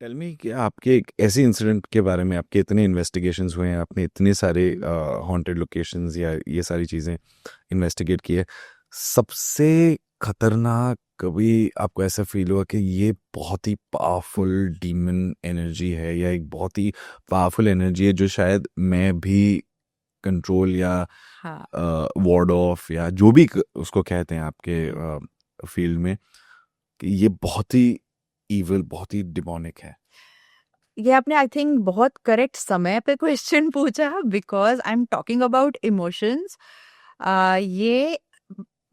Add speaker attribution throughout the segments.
Speaker 1: Tell me कि आपके एक ऐसे इंसिडेंट के बारे में, आपके इतने इन्वेस्टिगेशंस हुए हैं, आपने इतने सारे हॉन्टेड लोकेशंस या ये सारी चीज़ें इन्वेस्टिगेट की है, सबसे खतरनाक कभी आपको ऐसा फील हुआ कि ये बहुत ही पावरफुल डीमन एनर्जी है या एक बहुत ही पावरफुल एनर्जी है जो शायद मैं भी कंट्रोल या
Speaker 2: हाँ,
Speaker 1: वार्ड ऑफ या जो भी उसको कहते हैं आपके फील्ड में, कि ये बहुत ही इविल, बहुत ही डिमोनिक है?
Speaker 2: ये आपने आई थिंक बहुत करेक्ट समय पे क्वेश्चन पूछा, because I am talking about emotions. ये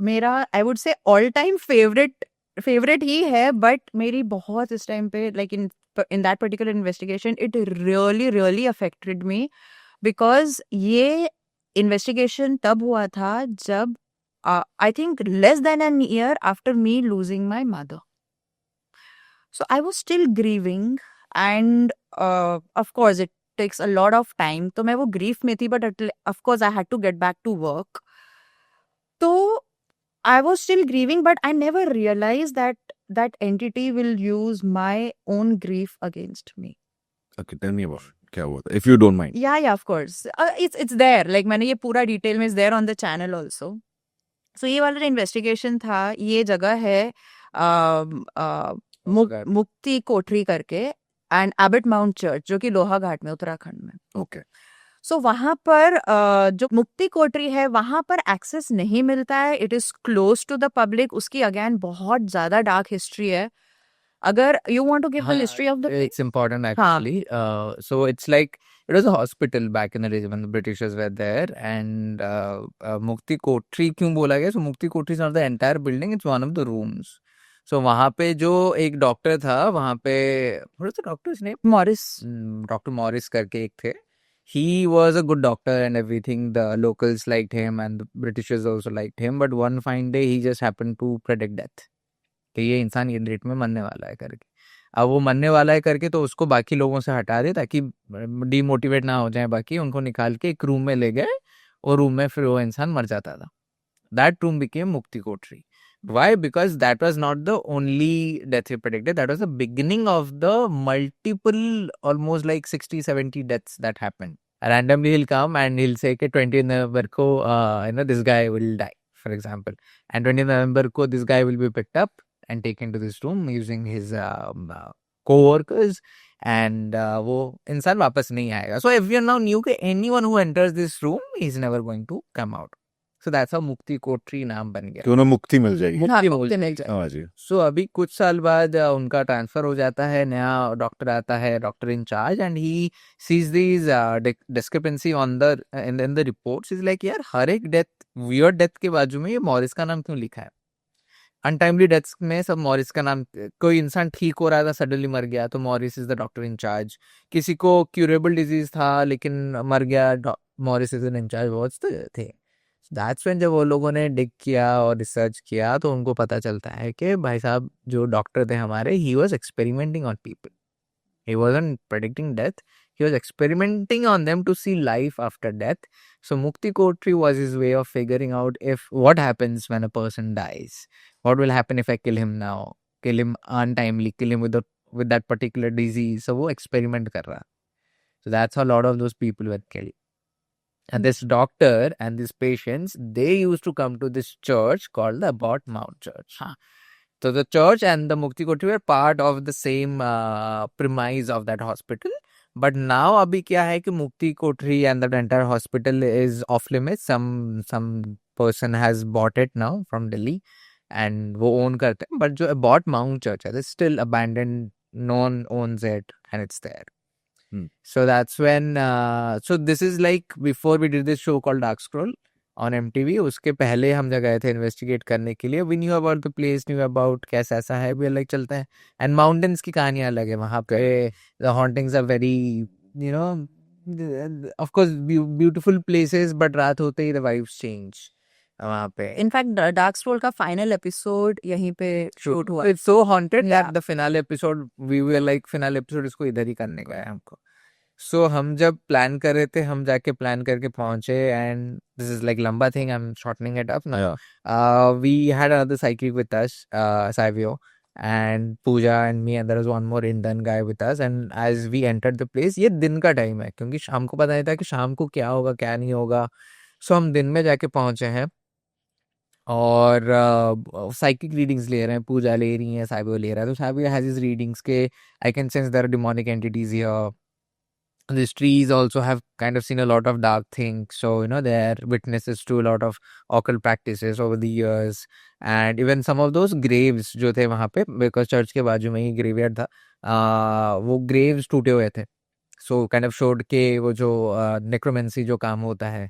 Speaker 2: मेरा I would say all time favourite favourite ही है, बट मेरी बहुत इस टाइम पे like in that particular investigation it really really affected me, because ये इन्वेस्टिगेशन तब हुआ था जब I think less than an year after me losing my mother. So I was still grieving, and of course it takes a lot of time. तो मैं वो grief में थी, but of course I had to get back to work. तो I was still grieving, but I never realized that that entity will use my own grief against me.
Speaker 1: Okay, tell me about क्या हुआ था, if you don't mind.
Speaker 2: Yeah, yeah, of course. It's there. Like मैंने ये पूरा detail में is there on the channel also. So ये वाला investigation था, ये जगह है
Speaker 1: लोहाघाट।
Speaker 2: मुक्ति कोठरी करके, एंड एबट माउंट चर्च जो कि लोहाघाट में उत्तराखंड में.
Speaker 1: ओके।
Speaker 2: सो वहां पर जो मुक्ति कोठरी है वहां पर एक्सेस नहीं मिलता है. It is close to the public. उसकी अगेन बहुत ज्यादा डार्क हिस्ट्री है. अगर you want to give the history of the
Speaker 3: It's important
Speaker 2: हाँ.
Speaker 3: actually. So it's like it was a hospital back in the days when the Britishers were there, and Mukti Kotri क्यों बोला गया? So Mukti Kotri is not the entire building; it's one of the rooms. So वहाँ पे जो एक doctor था, वहाँ पे what is the doctor's name?
Speaker 2: Morris.
Speaker 3: Dr. Morris करके एक थे. He was a good doctor and everything. The locals liked him, and the Britishers also liked him. But one fine day, he just happened to predict death. कि ये इंसान ये date में मरने वाला है करके. अब वो मरने वाला है करके तो उसको बाकी लोगों से हटा दे ताकि डीमोटिवेट ना हो जाए बाकी. उनको निकाल के एक रूम में ले गए और रूम में फिर वो इंसान मर जाता था. दैट रूम बिकेम मुक्ति कोठरी. Why? Because that was not the only death he predicted. That was the beginning of the multiple, almost like 60, 70 deaths that happened. Randomly he'll come and he'll say कि 20 November को this guy will die, for example. And 20 November को this guy will be picked up and taken to this room using his co-workers, and वो इंसान वापस नहीं आएगा. So everyone now knew कि anyone who enters this room is never going to come out. So that's how मुक्ति कोठरी नाम बन गया.
Speaker 1: कि उन्हें मुक्ति मिल जाएगी।
Speaker 2: हाँ,
Speaker 3: मुक्ति
Speaker 2: मुक्ति
Speaker 3: मिल
Speaker 2: मिल जाए.
Speaker 1: हाँ जी।
Speaker 3: सो अभी कुछ साल बाद उनका ट्रांसफर हो जाता है, नया डॉक्टर आता है, doctor in charge, and he sees these discrepancy on the in the reports. Is like यार हर एक डेथ, वियर्ड डेथ के बाजू में ये मॉरिस का नाम क्यों लिखा है? अनटाइमली डेथ्स में सब मॉरिस का नाम. कोई इंसान ठीक हो रहा था, सडनली मर गया, तो Morris is the doctor in charge. किसी को क्यूरेबल डिजीज था लेकिन मर गया, Morris is in charge. What's the thing? That's when जब वो लोगों ने डिग किया और रिसर्च किया तो उनको पता चलता है कि भाई साहब जो डॉक्टर थे हमारे, he was experimenting on people. He wasn't predicting death. He was experimenting on them to see life after death. So Mukti Kotri was his way of figuring out if what happens when a person dies. What will happen if I kill him now? Kill him untimely. Kill him with that particular disease. So वो experiment कर रहा. So that's how a lot of those people were killed. And this doctor and these patients, they used to come to this church called the Abbot Mount Church.
Speaker 2: हाँ.
Speaker 3: So the church and the Mukti Kotri were part of the same premise of that hospital. But now अभी क्या है कि Mukti Kotri and that entire hospital is off limits. Some person has bought it now from Delhi and वो own करते हैं. But जो Abbot Mount Church है, it's still abandoned. No one owns it and it's there. So that's when so this is like before we did this show called Dark Scroll on MTV. उसके पहले हम जब गए थे investigate करने के लिए. We knew about the place, knew about कैसा ऐसा है, भी अलग चलता है. And mountains की कहानियाँ अलग है वहाँ पे. The hauntings are very, you know, of course beautiful places, but रात होते ही the vibes change वहाँ पे.
Speaker 2: इनफैक्ट डार्क स्क्रोल का फाइनल एपिसोड यहीं पे शूट हुआ.
Speaker 3: It's so haunted
Speaker 2: Yeah.
Speaker 3: that the finale episode, we were like finale episode इसको इधर ही करने का है हमको. So हम जब प्लान कर रहे थे, हम जाके प्लान करके पहुंचे, and this is like लंबा thing, I'm shortening it up now.
Speaker 1: Yeah.
Speaker 3: We had another psychic with us, Savio, and Pooja and me, and there was one more Indian guy with us. And as we entered the place, ये दिन का time है क्योंकि शाम को पता नहीं था कि शाम को क्या होगा क्या नहीं होगा, सो हम दिन में जाके पहुंचे हैं और साइकिक रीडिंग्स ले रहे हैं, पूजा ले रही है, साइबो ले रहा है, तो साइबो हैज हिज रीडिंग्स के I can sense there are demonic entities here. These trees also have kind of seen a lot of dark things, so you know they're witnesses to a lot of occult practices over the years. And even some of those graves जो थे वहाँ पे, because church के बाजू में ही graveyard था, वो graves टूटे हुए थे, so kind of showed के वो जो necromancy जो काम होता है,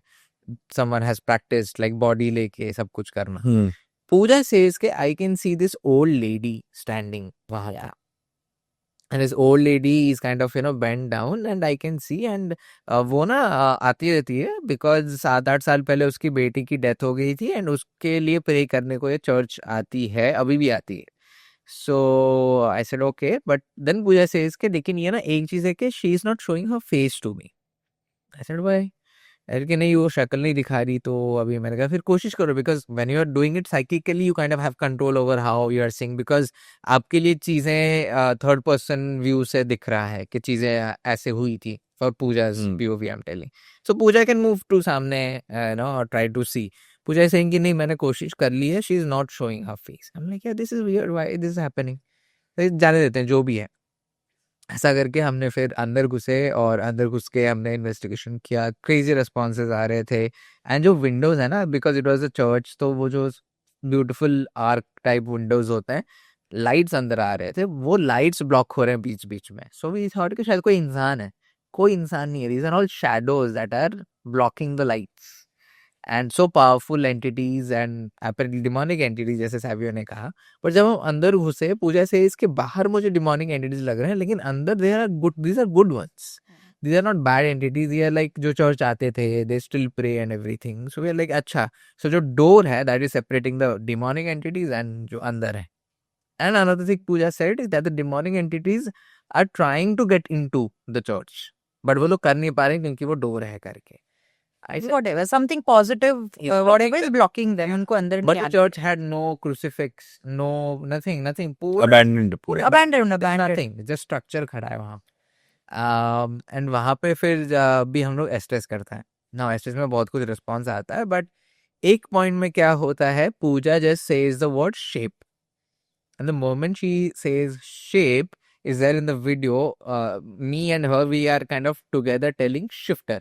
Speaker 3: someone has practiced like body लेके सब कुछ करना. Pooja says के I can see this old lady standing वहाँ, and this old lady is kind of bent down and I can see, and वो ना आती रहती है because 7-8 साल पहले उसकी बेटी की डेथ हो गई थी and उसके लिए प्रे करने को ये चर्च आती है, अभी भी आती है. So I said okay, but then Pooja says के लेकिन ये ना एक चीज है कि she is not showing her face to me. I said why? अरे कि नहीं वो शक्ल नहीं दिखा रही, तो अभी मैंने कहा फिर कोशिश करो, because when you are doing it psychically you kind of have control over how you are seeing, because आपके लिए चीजें थर्ड पर्सन व्यू से दिख रहा है कि चीजें ऐसे हुई थी. फॉर पूजा's POV I'm telling. So Pooja can move to सामने और try to see. Pooja saying कि नहीं मैंने कोशिश कर ली है, she is not showing her face. I am like यार this is weird, why this is happening. जाने देते हैं जो भी है. ऐसा करके हमने फिर अंदर घुसे और अंदर घुस के हमने इन्वेस्टिगेशन किया. क्रेजी रिस्पॉन्सेज आ रहे थे, एंड जो विंडोज है ना, because it was a church, तो वो जो ब्यूटीफुल आर्क टाइप विंडोज होते हैं, लाइट्स अंदर आ रहे थे, वो लाइट्स ब्लॉक हो रहे हैं बीच बीच में. सो वी थॉट कि शायद कोई इंसान है, कोई इंसान नहीं है. These are all shadows that are blocking the lights, and so powerful entities and apparently demonic entities जैसे सैवियो ने कहा. पर जब हम अंदर घुसे, पूजा से इसके बाहर मुझे डिमोनिक एंटिटीज लग रहे हैं, लेकिन अंदर they are good, these are good ones, these are not bad entities. ये लाइक जो चर्च आते थे, they still pray and everything. So we are like अच्छा, सो जो डोर है that is separating the demonic entities and जो अंदर है. And another thing Puja said is that the demonic entities are trying to get into the church, but वो लोग कर नहीं पा रहे क्योंकि वो डोर है करके. I said,
Speaker 2: whatever, something positive, whatever is blocking them, उनको अंदर
Speaker 3: but
Speaker 2: नहीं
Speaker 3: the
Speaker 2: आने.
Speaker 3: church had no crucifix, no nothing, पूरा
Speaker 1: abandoned पूरा.
Speaker 2: Abandoned.
Speaker 3: nothing, just structure खड़ा है वहाँ. and वहाँ पे फिर भी हम लोग एस्ट्रेस करते हैं ना. एस्ट्रेस में बहुत कुछ रिस्पॉन्स आता है, बट एक पॉइंट में क्या होता है, पूजा just says the word shape, and the moment she says shape is there in the video, me and her, we are kind of together telling shifter,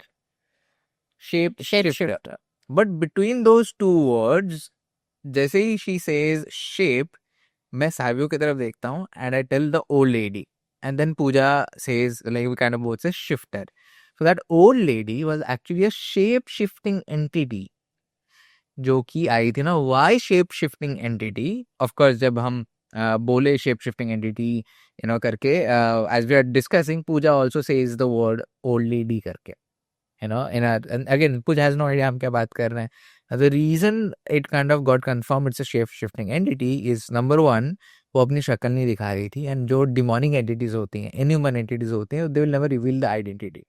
Speaker 3: shape shifter. But between those two words, जैसे ही she says shape, मैं सावियो की तरफ देखता हूँ and I tell the old lady, and then Pooja says, like we kind of both say shifter. So that old lady was actually a shape shifting entity जो कि आई थी ना. why shape shifting entity? Of course जब हम बोले shape shifting entity करके, as we are discussing, Pooja also says the word old lady करके, and again Pooja has no idea हम क्या बात कर रहे हैं. The reason it kind of got confirmed it's a shape shifting entity is number one, वो अपनी शक्ल नहीं दिखा रही थी, and जो demonic entities होती हैं, inhuman entities होते हैं, they will never reveal the identity.